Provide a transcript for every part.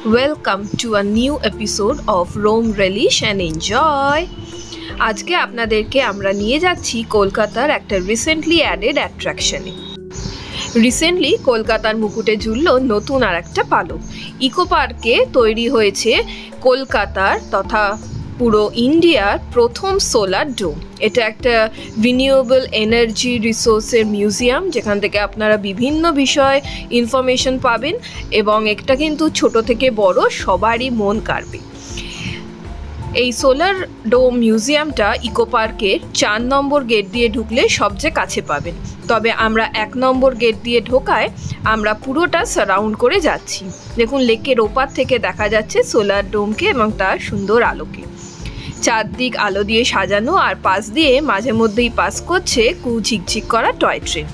Welcome to a new episode of Roam Relish and Enjoy. আজকে আপনাদেরকে আমরা নিয়ে যাচ্ছি কলকাতার একটা রিসেন্টলি অ্যাডেড অ্যাট্রাকশনে। রিসেন্টলি কলকাতার মুকুটে ঝুলল নতুন আর একটা পালক। ইকো পার্কে তৈরি হয়েছে কলকাতার তথা পুরো ইন্ডিয়ার প্রথম সোলার ডোম। এটা একটা রিনিউয়েবল এনার্জি রিসোর্সের মিউজিয়াম, যেখান থেকে আপনারা বিভিন্ন বিষয় ইনফরমেশন পাবেন এবং এটা কিন্তু ছোট থেকে বড় সবারই মন কাড়বে। এই সোলার ডোম মিউজিয়ামটা ইকো পার্কের 4 নম্বর গেট দিয়ে ঢুকলে সবচেয়ে কাছে পাবেন, তবে আমরা 1 নম্বর গেট দিয়ে ঢোকায় আমরা পুরোটা সারাউন্ড করে যাচ্ছি। দেখুন, লেকের ওপার থেকে দেখা যাচ্ছে সোলার ডোমকে এবং তার সুন্দর আলোকে। চারদিক আলো দিয়ে সাজানো, আর পাশ দিয়ে মাঝে মধ্যেই পাস করছে ঝিকঝিক করা টয় ট্রেন।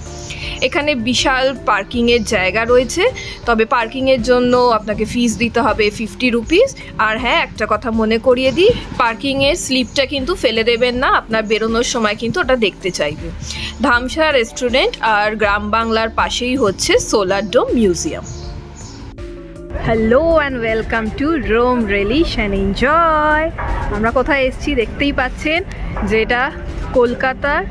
এখানে বিশাল পার্কিংয়ের জায়গা রয়েছে, তবে পার্কিংয়ের জন্য আপনাকে ফিস দিতে হবে 50 রুপিস। আর হ্যাঁ, একটা কথা মনে করিয়ে দিই, পার্কিংয়ের স্লিপটা কিন্তু ফেলে দেবেন না, আপনার বেরোনোর সময় কিন্তু ওটা দেখতে চাইবে। ধামসা রেস্টুরেন্ট আর গ্রাম বাংলার পাশেই হচ্ছে solar dome museum. Hello and welcome to Rome relish and enjoy. আমরা কোথায় এসেছি দেখতেই পাচ্ছেন, যেটা কলকাতার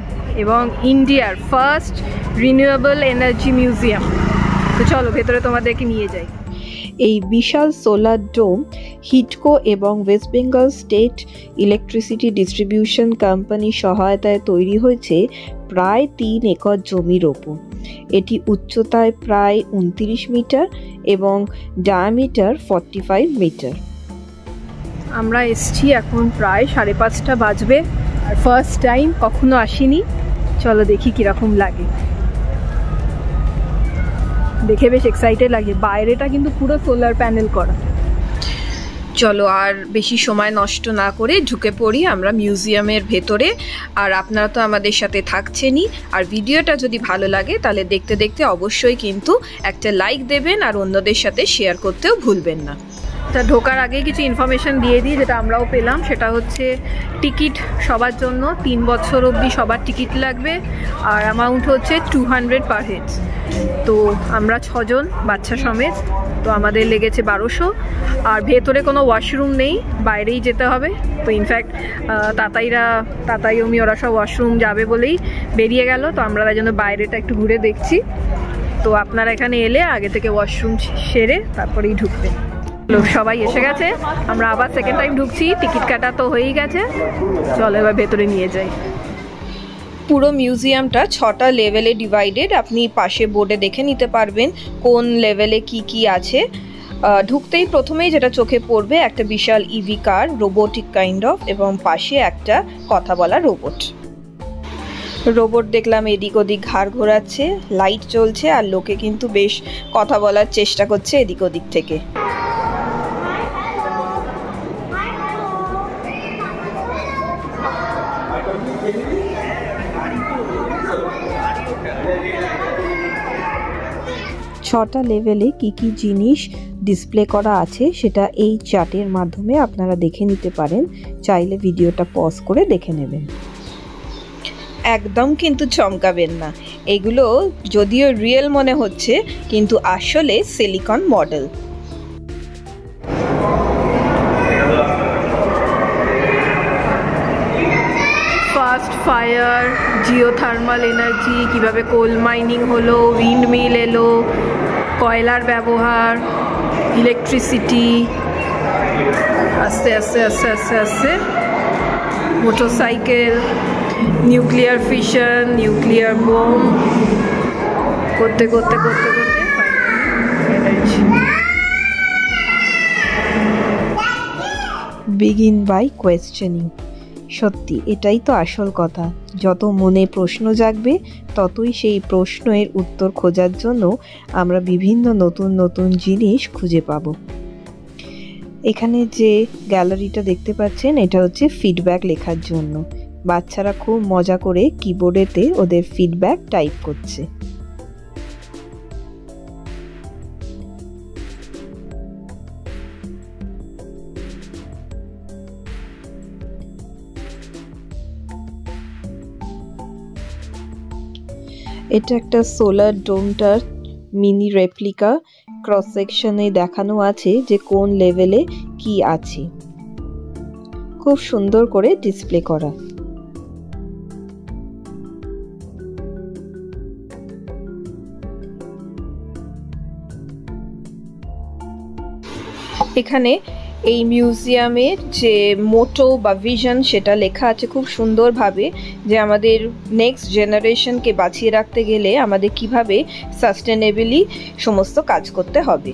এবং ইন্ডিয়ার ফার্স্ট রিনিউয়েবল এনার্জি মিউজিয়াম। তো চলো ভেতরে তোমাদেরকে নিয়ে যাই। এই বিশাল সোলার ডোম হিডকো এবং West Bengal state electricity distribution কোম্পানির সহায়তায় তৈরি হয়েছে প্রায় 3 একর জমির ওপর। এটি উচ্চতায় প্রায় 29 মিটার এবং ডায়ামিটার 45 মিটার। আমরা এসছি এখন প্রায় 5:30 বাজবে, আর ফার্স্ট টাইম, কখনো আসিনি। চলো দেখি কীরকম লাগে। দেখে বেশ এক্সাইটেড লাগে। বাইরেটা কিন্তু পুরো সোলার প্যানেল করা। চলো আর বেশি সময় নষ্ট না করে ঢুকে পড়ি আমরা মিউজিয়ামের ভেতরে। আর আপনারা তো আমাদের সাথে থাকছেনই, আর ভিডিওটা যদি ভালো লাগে তাহলে দেখতে দেখতে অবশ্যই কিন্তু একটা লাইক দেবেন আর অন্যদের সাথে শেয়ার করতেও ভুলবেন না। তা ঢোকার আগে কিছু ইনফরমেশান দিয়ে দিই, যেটা আমরাও পেলাম। সেটা হচ্ছে টিকিট সবার জন্য 3 বছর অবধি সবার টিকিট লাগবে, আর অ্যামাউন্ট হচ্ছে 200 পার হেড। তো আমরা 6 জন বাচ্চা সমেত, তো আমাদের লেগেছে 1200। আর ভেতরে কোনো ওয়াশরুম নেই, বাইরেই যেতে হবে। তো ইনফ্যাক্ট তাতাই অমি ওরা সব ওয়াশরুম যাবে বলেই বেরিয়ে গেল, তো আমরা তাই জন্য বাইরেটা একটু ঘুরে দেখছি। তো আপনারা এখানে এলে আগে থেকে ওয়াশরুম সেরে তারপরেই ঢুকবেন। সবাই এসে গেছে, আমরা আবার সেকেন্ড টাইম ঢুকছি। টিকিট কাটা তো হয়েই গেছে, চলো এবার ভেতরে নিয়ে যাই। পুরো মিউজিয়ামটা 6টা লেভেলে ডিভাইডেড। আপনি পাশে বোর্ডে দেখে নিতে পারবেন কোন লেভেলে কি আছে। ঢুকতেই প্রথমেই যেটা চোখে পড়বে, একটা বিশাল EV car, robotic kind of, এবং পাশে একটা কথা বলা রোবট দেখলাম এদিক ওদিক ঘাড় ঘোরাচ্ছে, লাইট জ্বলছে, আর লোকে কিন্তু বেশ কথা বলার চেষ্টা করছে এদিক ওদিক থেকে। ছটা লেভেলে কি জিনিস ডিসপ্লে করা আছে সেটা এই চার্টের মাধ্যমে আপনারা দেখে নিতে পারেন। চাইলে ভিডিওটা পজ করে দেখে নেবেন। একদম কিন্তু চমকাবেন না, এগুলো যদিও রিয়েল মনে হচ্ছে কিন্তু আসলে silicon model. Fast fire, geothermal energy, কিভাবে কোল মাইনিং হলো, উইন্ড মিল এলো, কয়লার ব্যবহার, ইলেকট্রিসিটি, আস্তে আস্তে আস্তে আস্তে আস্তে motorcycle, nuclear fission, nuclear bomb, করতে করতে করতে করতে এনার্জি। Begin by questioning. সত্যি এটাই তো আসল কথা। যত মনে প্রশ্ন জাগবে ততই সেই প্রশ্নের উত্তর খোঁজার জন্য আমরা বিভিন্ন নতুন নতুন জিনিস খুঁজে পাব। এখানে যে গ্যালারিটা দেখতে পাচ্ছেন, এটা হচ্ছে ফিডব্যাক লেখার জন্য। বাচ্চারা খুব মজা করে কিবোর্ডেতে ওদের ফিডব্যাক টাইপ করছে। এটা একটা সোলার ডোমটার মিনি রেপ্লিকা ক্রস সেকশনে দেখানো আছে যে কোন লেভেলে কি আছে, খুব সুন্দর করে ডিসপ্লে করা। এখানে এই মিউজিয়ামের যে মোটো বা ভিশন সেটা লেখা আছে খুব সুন্দরভাবে, যে আমাদের নেক্সট জেনারেশনকে বাঁচিয়ে রাখতে গেলে আমাদের কিভাবে সাস্টেনেবলি সমস্ত কাজ করতে হবে।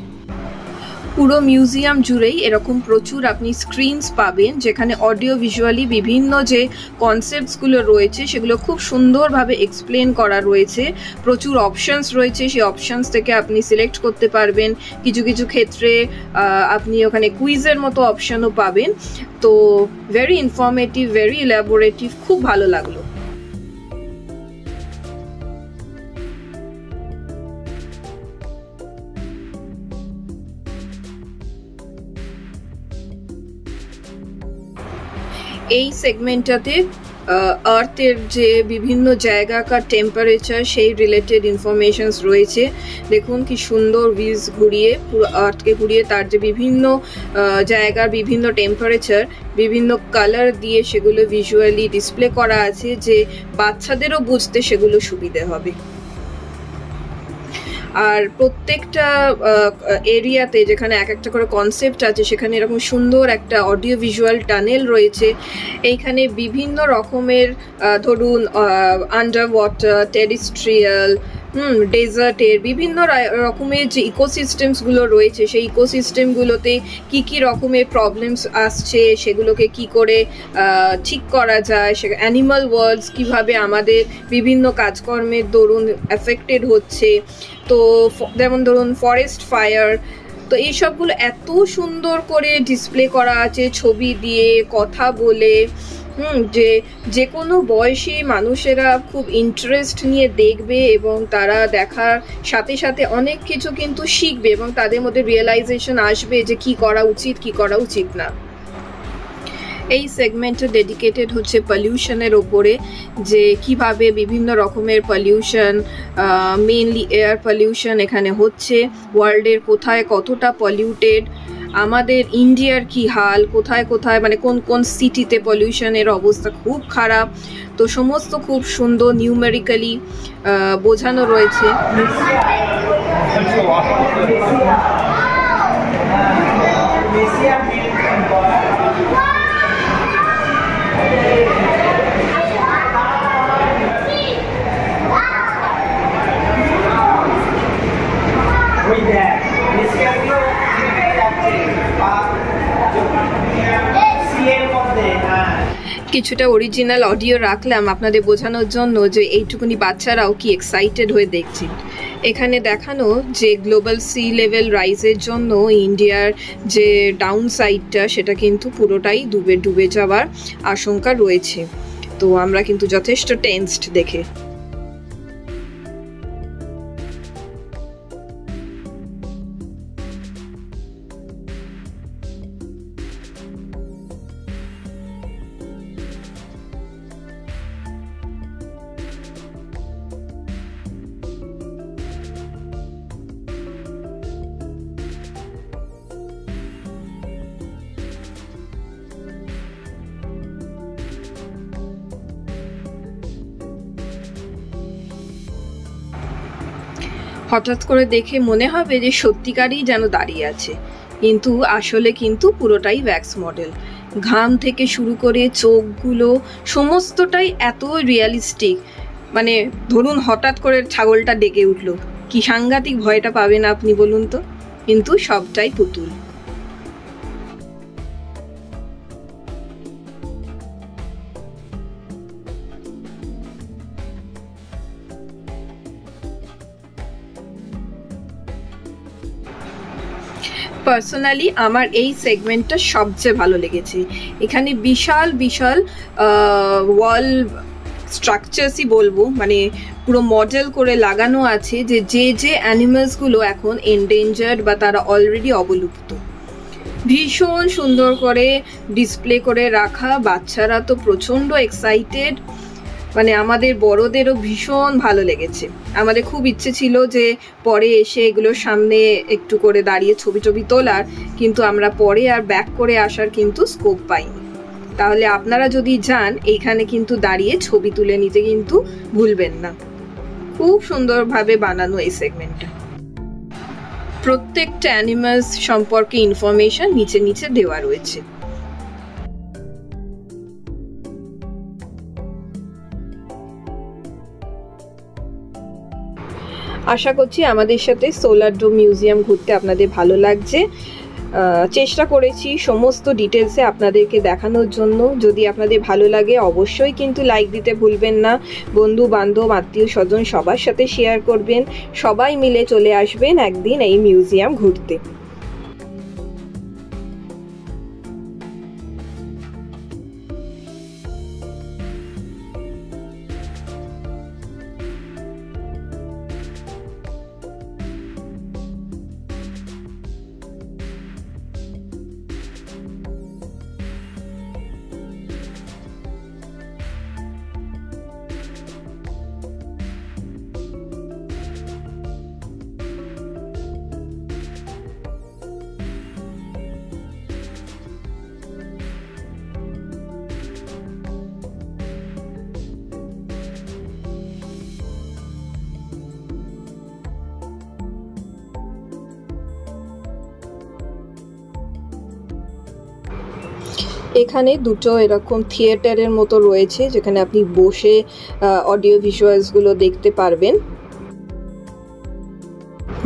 পুরো মিউজিয়াম জুড়েই এরকম প্রচুর আপনি স্ক্রিনস পাবেন, যেখানে অডিও ভিজুয়ালি বিভিন্ন যে কনসেপ্টসগুলো রয়েছে সেগুলো খুব সুন্দরভাবে এক্সপ্লেন করা রয়েছে। প্রচুর অপশানস রয়েছে, সেই অপশানস থেকে আপনি সিলেক্ট করতে পারবেন। কিছু কিছু ক্ষেত্রে আপনি ওখানে কুইজের মতো অপশানও পাবেন। তো ভেরি ইনফরমেটিভ, ভেরি ইলাবোরেটিভ, খুব ভালো লাগলো। এই সেগমেন্টটাতে আর্থের যে বিভিন্ন জায়গাকার টেম্পারেচার সেই রিলেটেড ইনফরমেশনস রয়েছে। দেখুন কি সুন্দর ভিউজ ঘুরিয়ে, পুরো আর্থকে ঘুরিয়ে তার যে বিভিন্ন জায়গার বিভিন্ন টেম্পারেচার বিভিন্ন কালার দিয়ে সেগুলো ভিজুয়ালি ডিসপ্লে করা আছে, যে বাচ্চাদেরও বুঝতে সেগুলো সুবিধে হবে। আর প্রত্যেকটা এরিয়াতে যেখানে এক একটা করে কনসেপ্ট আছে সেখানে এরকম সুন্দর একটা অডিও ভিজুয়াল টানেল রয়েছে। এইখানে বিভিন্ন রকমের ধরুন আন্ডার ওয়াটার, টেরিস্ট্রিয়াল, ডেজার্টের বিভিন্ন রকমের যে ইকোসিস্টেমসগুলো রয়েছে সেই ইকোসিস্টেমগুলোতে কী কী রকমের প্রবলেমস আসছে, সেগুলোকে কি করে ঠিক করা যায়, সে অ্যানিমাল ওয়ার্ল্ডস কীভাবে আমাদের বিভিন্ন কাজকর্মের দরুন এফেক্টেড হচ্ছে। তো যেমন ধরুন ফরেস্ট ফায়ার, তো এই সবগুলো এত সুন্দর করে ডিসপ্লে করা আছে ছবি দিয়ে, কথা বলে, যে কোনো বয়সী মানুষেরা খুব ইন্টারেস্ট নিয়ে দেখবে এবং তারা দেখার সাথে সাথে অনেক কিছু কিন্তু শিখবে এবং তাদের মধ্যে রিয়েলাইজেশন আসবে যে কি করা উচিত কি করা উচিত না। এই সেগমেন্টটা ডেডিকেটেড হচ্ছে পলিউশনের ওপরে, যে কিভাবে বিভিন্ন রকমের পলিউশন, মেইনলি এয়ার পলিউশন এখানে হচ্ছে, ওয়ার্ল্ডের কোথায় কতটা পলিউটেড, আমাদের ইন্ডিয়ার কি হাল, কোথায় কোথায় মানে কোন কোন সিটিতে পলিউশনের অবস্থা খুব খারাপ। তো সমস্ত খুব সুন্দর নিউমেরিক্যালি বোঝানো রয়েছে। কিছুটা অরিজিনাল অডিও রাখলাম আপনাদের বোঝানোর জন্য যে এইটুকুনি বাচ্চারাও কি এক্সাইটেড হয়ে দেখছেন। এখানে দেখানো যে গ্লোবাল সি লেভেল রাইজের জন্য ইন্ডিয়ার যে ডাউন সাইডটা সেটা কিন্তু পুরোটাই ডুবে যাওয়ার আশঙ্কা রয়েছে। তো আমরা কিন্তু যথেষ্ট টেন্সড দেখে। হঠাৎ করে দেখে মনে হবে যে সত্যিকারই যেন দাঁড়িয়ে আছে, কিন্তু আসলে কিন্তু পুরোটাই ওয়্যাক্স মডেল। ঘাম থেকে শুরু করে চোখগুলো সমস্তটাই এত রিয়ালিস্টিক, মানে ধরুন হঠাৎ করে ছাগলটা ডেকে উঠলো, কি সাংঘাতিক ভয়টা পাবেন আপনি বলুন তো, কিন্তু সবটাই পুতুল। পার্সোনালি আমার এই সেগমেন্টটা সবচেয়ে ভালো লেগেছে। এখানে বিশাল বিশাল ওয়াল স্ট্রাকচার্সই বলবো, মানে পুরো মডেল করে লাগানো আছে যে যে অ্যানিমালসগুলো এখন এন্ডেঞ্জার্ড বা তারা অলরেডি অবলুপ্ত, ভীষণ সুন্দর করে ডিসপ্লে করে রাখা। বাচ্চারা তো প্রচণ্ড এক্সাইটেড। মানে আমাদের বড়দেরও ভীষণ ভালো লেগেছে। আমাদের খুব ইচ্ছে ছিল যে পরে এসে এগুলোর সামনে একটু করে দাঁড়িয়ে ছবি টবি তোলার, কিন্তু আমরা পরে আর ব্যাক করে আসার কিন্তু স্কোপ পাইনি। তাহলে আপনারা যদি যান এইখানে কিন্তু দাঁড়িয়ে ছবি তুলে নিতে কিন্তু ভুলবেন না। খুব সুন্দরভাবে বানানো এই সেগমেন্টটা। প্রত্যেকটা অ্যানিমালস সম্পর্কে ইনফরমেশন নিচে নিচে দেওয়া রয়েছে। আশা করছি আমাদের সাথে সোলার ডোম মিউজিয়াম ঘুরতে আপনাদের ভালো লাগছে। চেষ্টা করেছি সমস্ত ডিটেলসে আপনাদেরকে দেখানোর জন্য। যদি আপনাদের ভালো লাগে অবশ্যই কিন্তু লাইক দিতে ভুলবেন না। বন্ধু বান্ধব আত্মীয় স্বজন সবার সাথে শেয়ার করবেন। সবাই মিলে চলে আসবেন একদিন এই মিউজিয়াম ঘুরতে। এখানে দুটো এরকম থিয়েটারের মতো রয়েছে যেখানে আপনি বসে অডিও ভিজুয়ালসগুলো দেখতে পারবেন।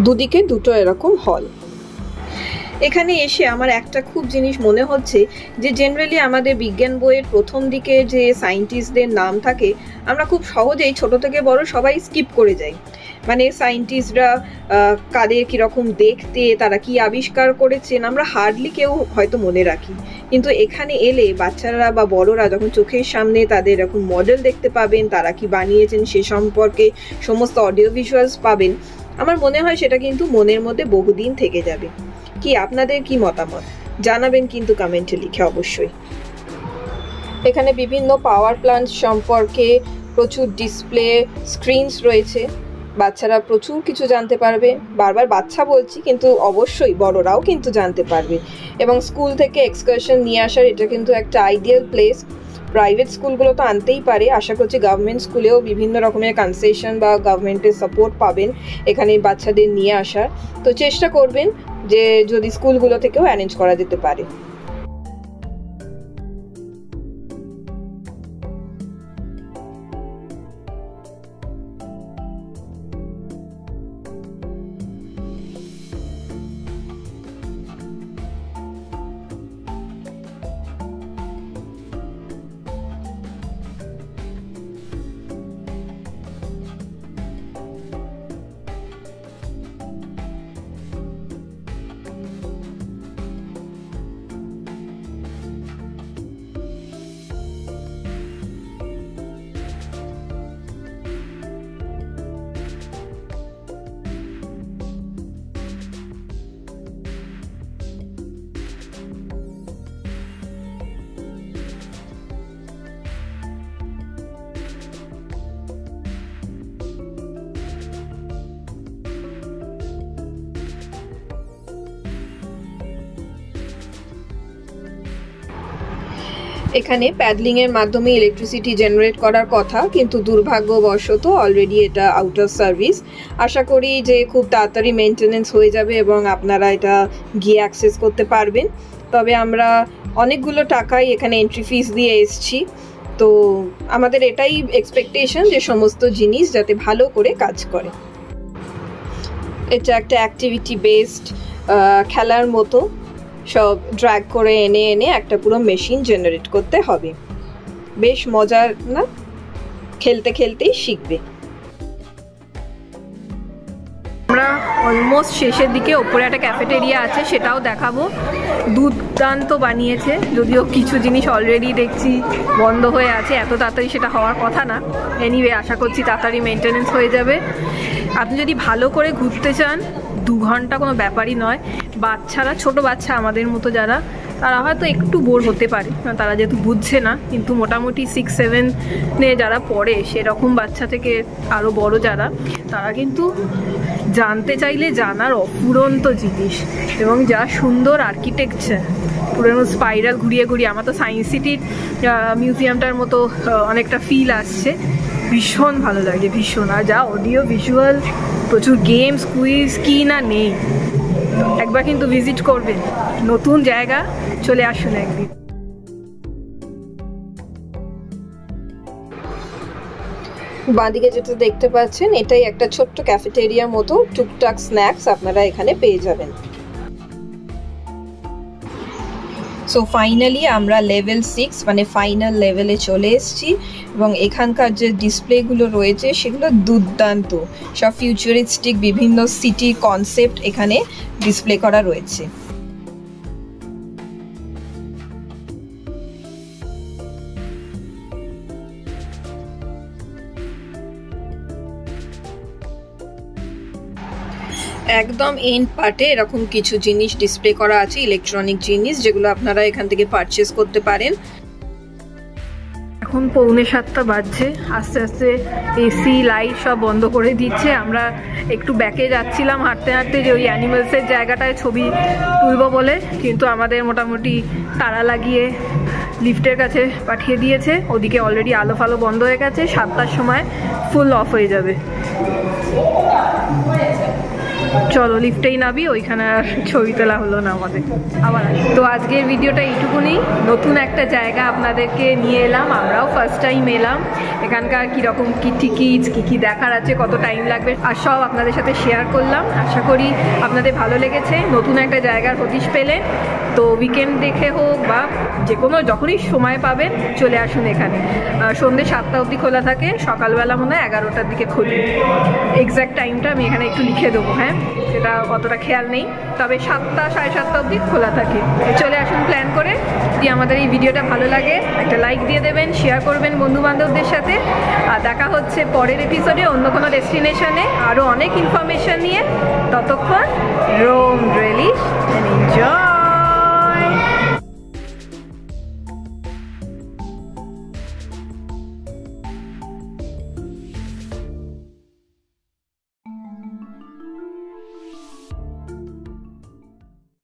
দুদিকে দুটো এরকম হল। এখানে এসে আমার একটা খুব জিনিস মনে হচ্ছে যে জেনারেলি আমাদের বিজ্ঞান বইয়ের প্রথম দিকে যে সায়েন্টিস্টদের নাম থাকে আমরা খুব সহজেই ছোট থেকে বড় সবাই স্কিপ করে যাই। মানে সায়েন্টিস্টরা কাদের কীরকম দেখতে, তারা কি আবিষ্কার করেছেন, আমরা হার্ডলি কেউ হয়তো মনে রাখি। কিন্তু এখানে এলে বাচ্চারা বা বড়রা যখন চোখের সামনে তাদের এরকম মডেল দেখতে পাবেন, তারা কি বানিয়েছেন সে সম্পর্কে সমস্ত অডিও ভিজুয়ালস পাবেন, আমার মনে হয় সেটা কিন্তু মনের মধ্যে বহুদিন থেকে যাবে। কি আপনাদের কি মতামত জানাবেন কিন্তু কমেন্টে লিখে অবশ্যই। এখানে বিভিন্ন পাওয়ার প্ল্যান্ট সম্পর্কে প্রচুর ডিসপ্লে স্ক্রিনস রয়েছে। বাচ্চারা প্রচুর কিছু জানতে পারবে। বারবার বাচ্চা বলছি কিন্তু অবশ্যই বড়রাও কিন্তু জানতে পারবে। এবং স্কুল থেকে এক্সকারশন নিয়ে আসার এটা কিন্তু একটা আইডিয়াল প্লেস। প্রাইভেট স্কুলগুলো তো আনতেই পারে, আশা করছি গভর্নমেন্ট স্কুলেও বিভিন্ন রকমের কনসেশন বা গভর্নমেন্টের সাপোর্ট পাবেন এখানে বাচ্চাদের নিয়ে আসার। তো চেষ্টা করবেন যে যদি স্কুলগুলো থেকেও অ্যারেঞ্জ করা যেতে পারে। এখানে প্যাডলিংয়ের মাধ্যমে ইলেকট্রিসিটি জেনারেট করার কথা, কিন্তু দুর্ভাগ্যবশত অলরেডি এটা আউট অফ সার্ভিস। আশা করি যে খুব তাড়াতাড়ি মেনটেনেন্স হয়ে যাবে এবং আপনারা এটা গিয়ে অ্যাক্সেস করতে পারবেন। তবে আমরা অনেকগুলো টাকাই এখানে এন্ট্রি ফিস দিয়ে এসছি, তো আমাদের এটাই এক্সপেকটেশন যে সমস্ত জিনিস যাতে ভালো করে কাজ করে। এটা একটা অ্যাক্টিভিটি বেসড খেলার মতো, সব ড্র্যাগ করে এনে এনে একটা পুরো মেশিন জেনারেট করতে হবে। বেশ মজার না? খেলতে খেলতেই শিখবে। আমরা অলমোস্ট শেষের দিকে, ওপরে একটা ক্যাফেটেরিয়া আছে সেটাও দেখাবো। দুর্দান্ত বানিয়েছে, যদিও কিছু জিনিস অলরেডি দেখছি বন্ধ হয়ে আছে, এত তাড়াতাড়ি সেটা হওয়ার কথা না। এনিওয়ে আশা করছি তাড়াতাড়ি মেনটেনেন্স হয়ে যাবে। আপনি যদি ভালো করে ঘুরতে চান 2 ঘন্টা কোনো ব্যাপারই নয়। বাচ্চারা, ছোট বাচ্চা আমাদের মতো যারা, তারা হয়তো একটু বোর হতে পারে, তারা যেহেতু বুঝছে না, কিন্তু মোটামুটি 6-7-এ যারা পড়ে সেরকম বাচ্চা থেকে আরও বড় যারা, তারা কিন্তু জানতে চাইলে জানার অফুরন্ত জিনিস। এবং যা সুন্দর আর্কিটেকচার, পুরনো স্পাইরাল ঘুরিয়ে ঘুরিয়ে, আমার তো সায়েন্স সিটির মিউজিয়ামটার মতো অনেকটা ফিল আসছে, ভীষণ ভালো লাগে, ভীষণ। আর যা অডিও ভিজুয়াল, প্রচুর গেমস, কুইজ, কি না নেই। একবার কিন্তু ভিজিট করবেন, নতুন জায়গা, চলে আসুন একদিন। বাঁদিকে যেটা দেখতে পাচ্ছেন, এটাই একটা ছোট্ট ক্যাফেটেরিয়া মতো, টুকটাক স্ন্যাক্স আপনারা এখানে পেয়ে যাবেন। সো ফাইনালি আমরা লেভেল 6 মানে ফাইনাল লেভেলে চলে এসেছি, এবং এখানকার যে ডিসপ্লেগুলো রয়েছে সেগুলো দুর্দান্ত, সব ফিউচারিস্টিক বিভিন্ন সিটি কনসেপ্ট এখানে ডিসপ্লে করা রয়েছে। একদম এন্ড পার্টে এরকম কিছু জিনিস ডিসপ্লে করা আছে, ইলেকট্রনিক জিনিস, যেগুলো আপনারা এখান থেকে পারচেস করতে পারেন। এখন 6:45 বাজছে, আস্তে আস্তে এসি লাইট সব বন্ধ করে দিচ্ছে। আমরা একটু ব্যাকে যাচ্ছিলাম হাঁটতে হাঁটতে, যে ওই অ্যানিমেলসের জায়গাটায় ছবি তুলবো বলে, কিন্তু আমাদের মোটামুটি তাড়া লাগিয়ে লিফটের কাছে পাঠিয়ে দিয়েছে। ওদিকে অলরেডি আলো ফালো বন্ধ হয়ে গেছে, 7টার সময় ফুল অফ হয়ে যাবে। চলো লিফটেই নাবি, ওইখানে আর ছবি তোলা হলো না আমাদের, আবার। তো আজকের ভিডিওটা এইটুকুনি, নতুন একটা জায়গা আপনাদেরকে নিয়ে এলাম, আমরাও ফার্স্ট টাইম এলাম। এখানকার কীরকম কী টিকিটস, কী দেখার আছে, কত টাইম লাগবে, আর সব আপনাদের সাথে শেয়ার করলাম। আশা করি আপনাদের ভালো লেগেছে, নতুন একটা জায়গার হদিশ পেলে। তো উইকেন্ড দেখে হোক বা যে কোনো যখনই সময় পাবেন চলে আসুন এখানে। সন্ধ্যে 7টা অবধি খোলা থাকে, সকালবেলা মনে হয় 11টার দিকে খোলে। এক্স্যাক্ট টাইমটা আমি এখানে একটু লিখে দেবো, হ্যাঁ, সেটা অতটা খেয়াল নেই, তবে 7টা 7:30 অবধি খোলা থাকে। চলে আসুন প্ল্যান করে। যদি আমাদের এই ভিডিওটা ভালো লাগে একটা লাইক দিয়ে দেবেন, শেয়ার করবেন বন্ধুবান্ধবদের সাথে। আর দেখা হচ্ছে পরের এপিসোডে অন্য কোনো ডেস্টিনেশনে আরও অনেক ইনফরমেশন নিয়ে। ততক্ষণ রোম রেলিশ